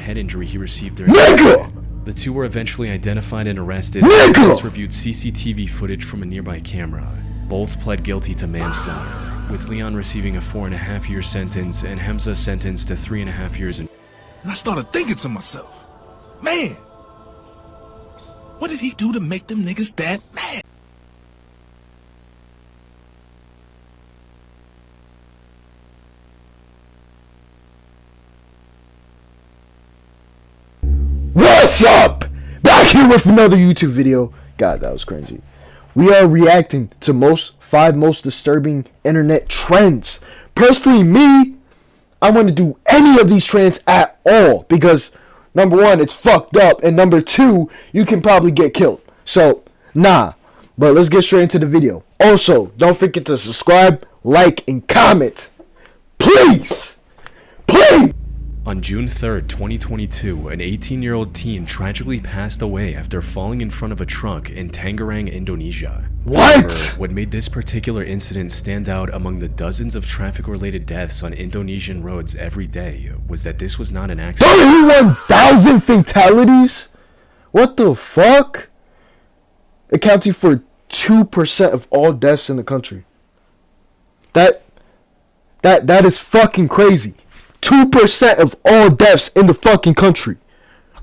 head injury he received during The two were eventually identified and arrested. Police reviewed CCTV footage from a nearby camera. Both pled guilty to manslaughter, with Leon receiving a 4.5-year sentence and Hamza sentenced to 3.5 years in. And I started thinking to myself, man, what did he do to make them niggas that mad? What's up? Back here with another YouTube video. God, that was cringy. We are reacting to 5 most disturbing internet trends. Personally, me, I want to do any of these trends at all because number 1, it's fucked up, and number 2, you can probably get killed. So, nah. But let's get straight into the video. Also, don't forget to subscribe, like, and comment. Please! Please! On June 3rd, 2022, an 18-year-old teen tragically passed away after falling in front of a truck in Tangerang, Indonesia. What? However, what made this particular incident stand out among the dozens of traffic-related deaths on Indonesian roads every day was that this was not an accident. 31,000 fatalities? What the fuck? Accounting for 2% of all deaths in the country. That is fucking crazy. 2% of all deaths in the fucking country.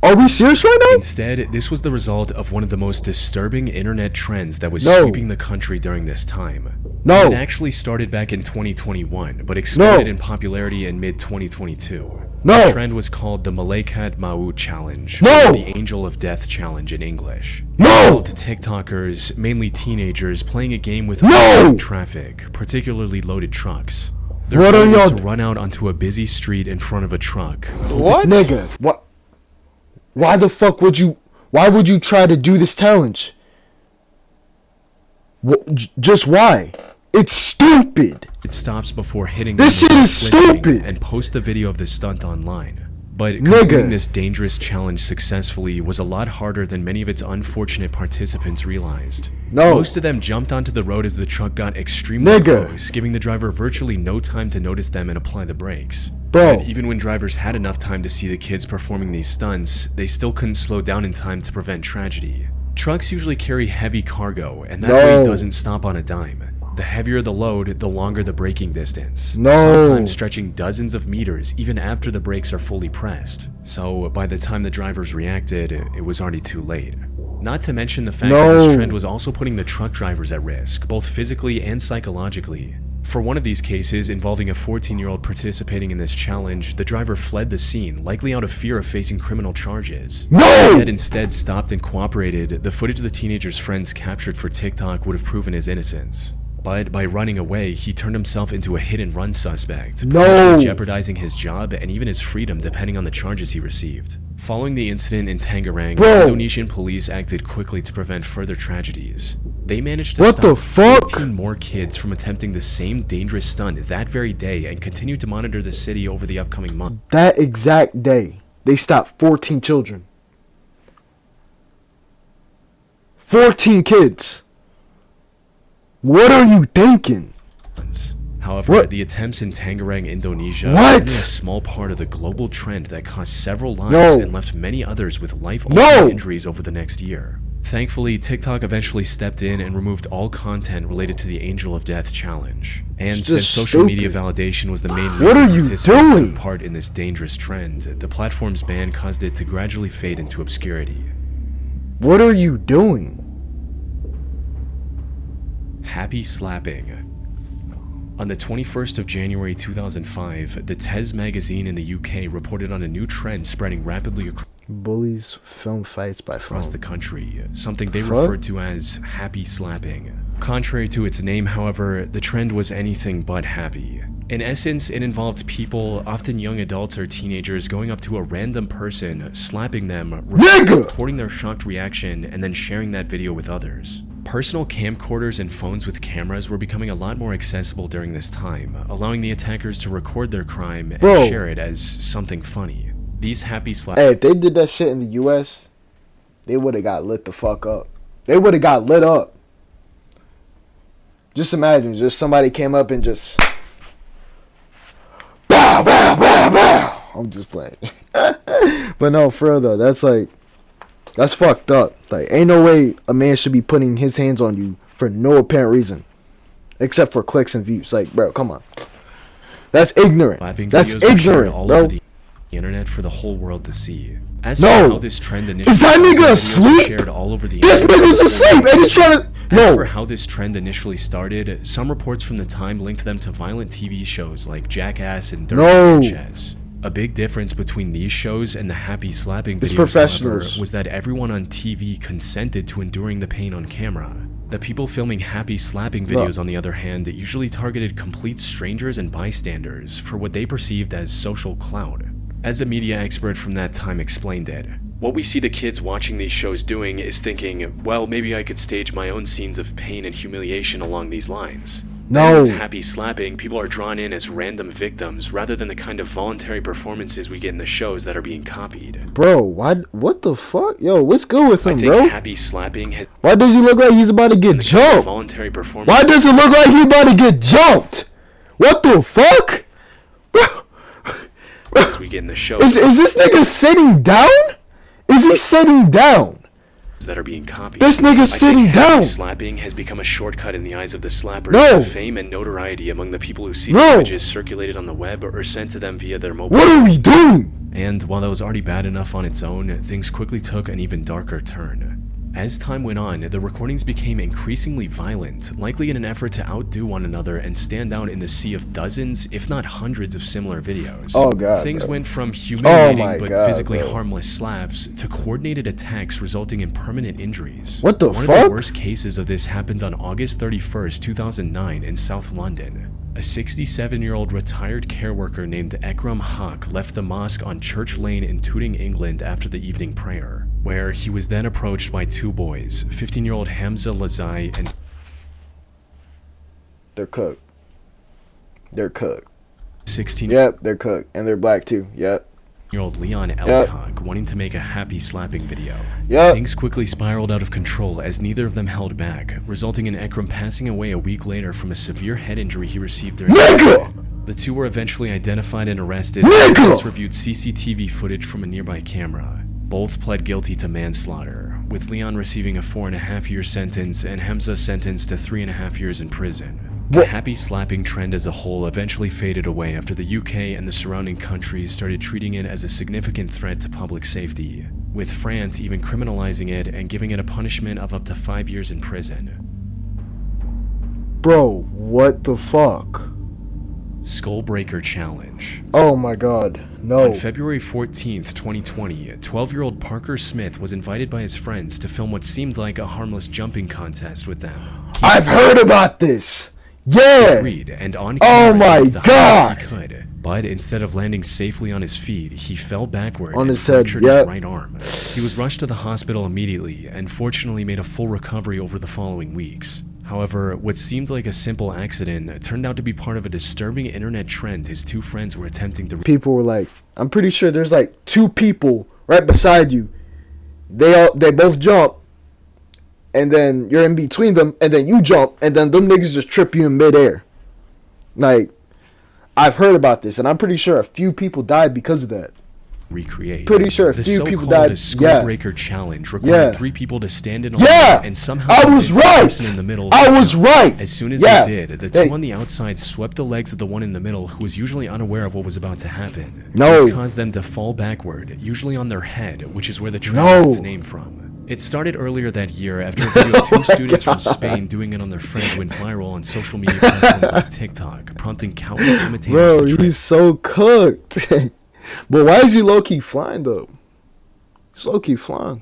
Are we serious right now? Instead, this was the result of one of the most disturbing internet trends that was sweeping the country during this time. It actually started back in 2021, but exploded in popularity in mid-2022. The trend was called the Malaikat Maut Challenge, or the Angel of Death Challenge in English. To TikTokers, mainly teenagers, playing a game with traffic, particularly loaded trucks. Their goal was to run out onto a busy street in front of a truck. What? Nigga, what? Why the fuck would you try to do this challenge? Just why? It's stupid. It stops before hitting this shit is stupid and post the video of the stunt online. But completing this dangerous challenge successfully was a lot harder than many of its unfortunate participants realized. Most of them jumped onto the road as the truck got extremely close, giving the driver virtually no time to notice them and apply the brakes. But even when drivers had enough time to see the kids performing these stunts, they still couldn't slow down in time to prevent tragedy. Trucks usually carry heavy cargo, and that weight doesn't stop on a dime. The heavier the load, the longer the braking distance. Sometimes stretching dozens of meters even after the brakes are fully pressed. So by the time the drivers reacted, it was already too late. Not to mention the fact that this trend was also putting the truck drivers at risk, both physically and psychologically. For one of these cases, involving a 14-year-old participating in this challenge, the driver fled the scene, likely out of fear of facing criminal charges. If he had instead stopped and cooperated, the footage the teenager's friends captured for TikTok would have proven his innocence. But by running away, he turned himself into a hit-and-run suspect, jeopardizing his job and even his freedom depending on the charges he received. Following the incident in Tangerang, Indonesian police acted quickly to prevent further tragedies. They managed to stop 14 more kids from attempting the same dangerous stunt that very day and continued to monitor the city over the upcoming month. That exact day, they stopped 14 children. 14 kids. What are you thinking? However, the attempts in Tangerang, Indonesia are only a small part of the global trend that cost several lives and left many others with life-altering injuries over the next year. Thankfully, TikTok eventually stepped in and removed all content related to the Angel of Death Challenge. And since social media validation was the main reason participants took part in this dangerous trend, the platform's ban caused it to gradually fade into obscurity. What are you doing? Happy slapping. On the 21st of January 2005, the Tez magazine in the UK reported on a new trend spreading rapidly bullies film fights by phone across the country, something they referred to as happy slapping. Contrary to its name, however, the trend was anything but happy. In essence, it involved people, often young adults or teenagers, going up to a random person, slapping them, recording their shocked reaction, and then sharing that video with others. Personal camcorders and phones with cameras were becoming a lot more accessible during this time, allowing the attackers to record their crime and share it as something funny. These happy slaps. Hey, if they did that shit in the US, they would have got lit the fuck up. They would have got lit up. Just imagine, just somebody came up and just bow, bow, bow, bow. I'm just playing. But But no, for real though, that's fucked up. Like, ain't no way a man should be putting his hands on you for no apparent reason, except for clicks and views. Like, bro, come on. That's ignorant. That's ignorant, all bro. over the internet for the whole world to see. As No. for how this trend initially Is that nigga started, videos were asleep? shared all over the This internet. nigga's asleep and he's trying to. As for No. how this trend initially started, some reports from the time linked them to violent TV shows like Jackass and Dirty No. Sanchez. A big difference between these shows and the happy slapping It's videos, professionals. however, was that everyone on TV consented to enduring the pain on camera. The people filming happy slapping videos, on the other hand, usually targeted complete strangers and bystanders for what they perceived as social clout. As a media expert from that time explained it, what we see the kids watching these shows doing is thinking, well, maybe I could stage my own scenes of pain and humiliation along these lines. No. With happy slapping, people are drawn in as random victims rather than the kind of voluntary performances we get in the shows that are being copied. Bro, why? What the fuck? Yo, what's good with I him, think bro? happy slapping has Why does he look like he's about to get been the kind of jumped? voluntary performance. Why does it look like he about to get jumped? What the fuck? Bro, we get in the shows is this nigga sitting down? Is he sitting down? that are being copied. This nigga's I sitting think happy down. slapping has become a shortcut in the eyes of the slappers No. to fame and notoriety among the people who see No. images circulated on the web or sent to them via their mobile. What are we doing? And while that was already bad enough on its own, things quickly took an even darker turn. As time went on, the recordings became increasingly violent, likely in an effort to outdo one another and stand out in the sea of dozens, if not hundreds of similar videos. Oh, God, Things bro. went from humiliating my but God, physically bro. harmless slaps to coordinated attacks resulting in permanent injuries. What the One of fuck? the worst cases of this happened on August 31st, 2009 in South London. A 67-year-old retired care worker named Ekram Haq left the mosque on Church Lane in Tooting, England after the evening prayer, where he was then approached by two boys, 15-year-old Hamza Lazai and They're cooked. They're cooked. 16-year-old Yep, they're cooked. And they're black too. Yep. Leon Elcock wanting to make a happy slapping video. Yep. Things quickly spiraled out of control as neither of them held back, resulting in Ekram passing away a week later from a severe head injury he received during Nigga! The two were eventually identified and arrested. Nigga! Police reviewed CCTV footage from a nearby camera. Both pled guilty to manslaughter, with Leon receiving a 4.5-year sentence and Hamza sentenced to 3.5 years in prison. The What? happy slapping trend as a whole eventually faded away after the UK and the surrounding countries started treating it as a significant threat to public safety, with France even criminalizing it and giving it a punishment of up to 5 years in prison. Bro, what the fuck? Skullbreaker Challenge. Oh my god. No. On February 14th, 2020, 12-year-old Parker Smith was invited by his friends to film what seemed like a harmless jumping contest with them. I've heard about this. Yeah. Agreed, and on Oh camera my he did the God. highest he could, but instead of landing safely on his feet, he fell backward On and his head, fractured yep. his right arm. He was rushed to the hospital immediately and fortunately made a full recovery over the following weeks. However, what seemed like a simple accident turned out to be part of a disturbing internet trend his two friends were attempting to People were like, I'm pretty sure there's like two people right beside you. They both jump, and then you're in between them, and then you jump, and then them niggas just trip you in midair. Like, I've heard about this, and I'm pretty sure a few people died because of that. recreate. Pretty sure a the few people so-called died. Skullbreaker Challenge required Yeah. 3 people to stand in a Yeah. line and somehow I was convince the right. person in the middle I to was jump. right. As soon as Yeah. they did, the Hey. two on the outside swept the legs of the one in the middle, who was usually unaware of what was about to happen. No. This caused them to fall backward, usually on their head, which is where the trend No. got its name from. It started earlier that year after a video of 2 students from Spain doing it on their friend went viral on social media platforms like TikTok, prompting countless imitators Bro, to try. he's so cooked. But why is he low-key flying, though? He's low-key flying.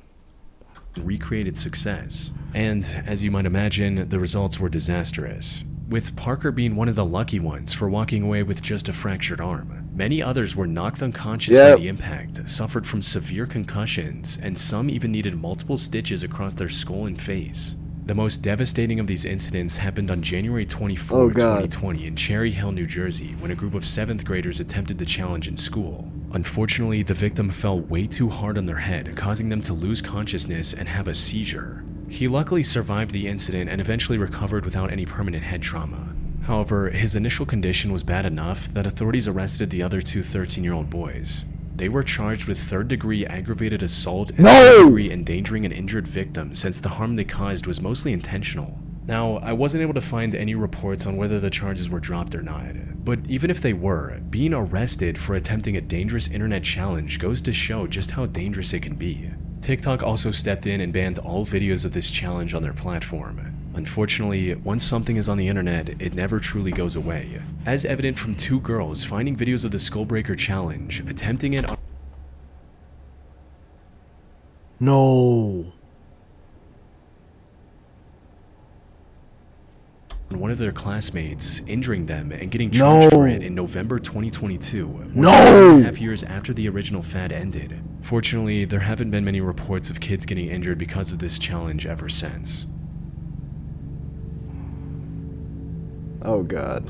Recreated success. And, as you might imagine, the results were disastrous. With Parker being one of the lucky ones for walking away with just a fractured arm. Many others were knocked unconscious Yep. by the impact, suffered from severe concussions, and some even needed multiple stitches across their skull and face. The most devastating of these incidents happened on January 24, Oh, God. 2020 in Cherry Hill, New Jersey, when a group of 7th graders attempted the challenge in school. Unfortunately, the victim fell way too hard on their head, causing them to lose consciousness and have a seizure. He luckily survived the incident and eventually recovered without any permanent head trauma. However, his initial condition was bad enough that authorities arrested the other 2 13-year-old boys. They were charged with third-degree aggravated assault and No! third-degree endangering an injured victim, since the harm they caused was mostly intentional. Now, I wasn't able to find any reports on whether the charges were dropped or not, but even if they were, being arrested for attempting a dangerous internet challenge goes to show just how dangerous it can be. TikTok also stepped in and banned all videos of this challenge on their platform. Unfortunately, once something is on the internet, it never truly goes away, as evident from 2 girls finding videos of the Skullbreaker challenge, attempting it on one of their classmates, injuring them and getting charged for it in November 2022, 1.5 years after the original fad ended. Fortunately, there haven't been many reports of kids getting injured because of this challenge ever since. Oh god.